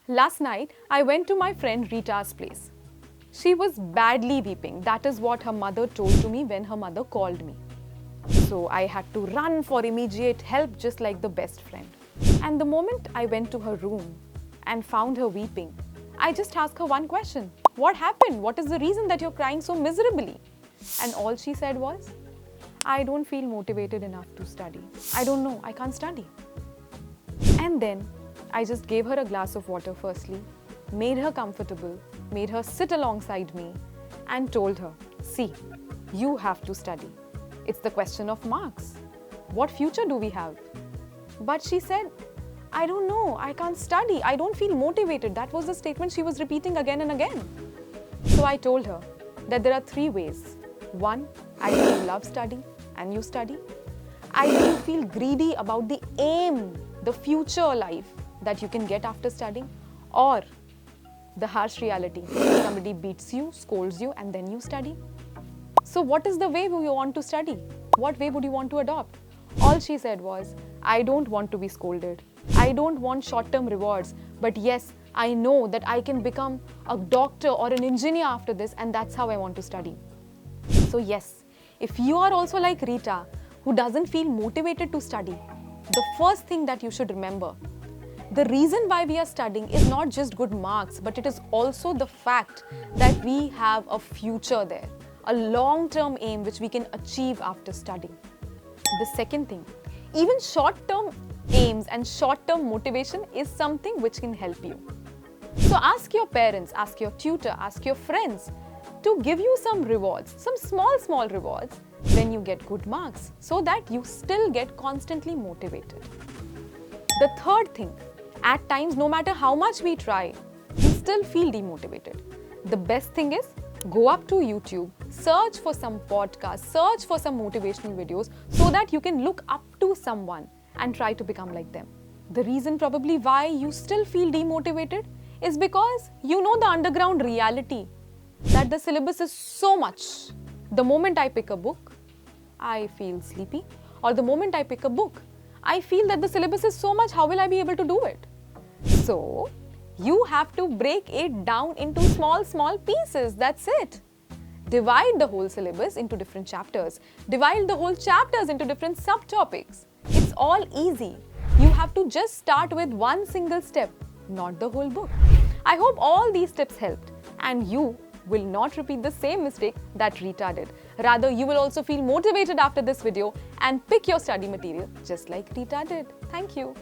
Last night, I went to my friend Rita's place. She was badly weeping. That is what her mother told to me when her mother called me. So I had to run for immediate help just like the best friend. And the moment I went to her room and found her weeping, I just asked her one question. What happened? What is the reason that you're crying so miserably? And all she said was, I don't feel motivated enough to study. I don't know, I can't study. And then I just gave her a glass of water firstly, made her comfortable, made her sit alongside me and told her, see, you have to study. It's the question of marks. What future do we have? But she said, I don't know, I can't study, I don't feel motivated. That was the statement she was repeating again and again. So I told her that there are three ways. One, either you love study and you study. Either you feel greedy about the aim, the future life that you can get after studying. Or the harsh reality, somebody beats you, scolds you and then you study. So what is the way you want to study? What way would you want to adopt? All she said was, I don't want to be scolded. I don't want short-term rewards. But yes, I know that I can become a doctor or an engineer after this and that's how I want to study. So yes, if you are also like Rita, who doesn't feel motivated to study, the first thing that you should remember, the reason why we are studying is not just good marks, but it is also the fact that we have a future there, a long-term aim which we can achieve after studying. The second thing, even short-term aims and short-term motivation is something which can help you. So ask your parents, ask your tutor, ask your friends to give you some rewards, some small rewards when you get good marks so that you still get constantly motivated. The third thing, at times no matter how much we try, we still feel demotivated. The best thing is go up to YouTube, search for some podcasts, search for some motivational videos so that you can look up to someone and try to become like them. The reason probably why you still feel demotivated is because you know the underground reality that the syllabus is so much. The moment I pick a book, I feel sleepy. Or the moment I pick a book, I feel that the syllabus is so much, how will I be able to do it? So, you have to break it down into small pieces, that's it. Divide the whole syllabus into different chapters. Divide the whole chapters into different subtopics. It's all easy. You have to just start with one single step, not the whole book. I hope all these tips helped and you will not repeat the same mistake that Rita did. Rather, you will also feel motivated after this video and pick your study material just like Rita did. Thank you.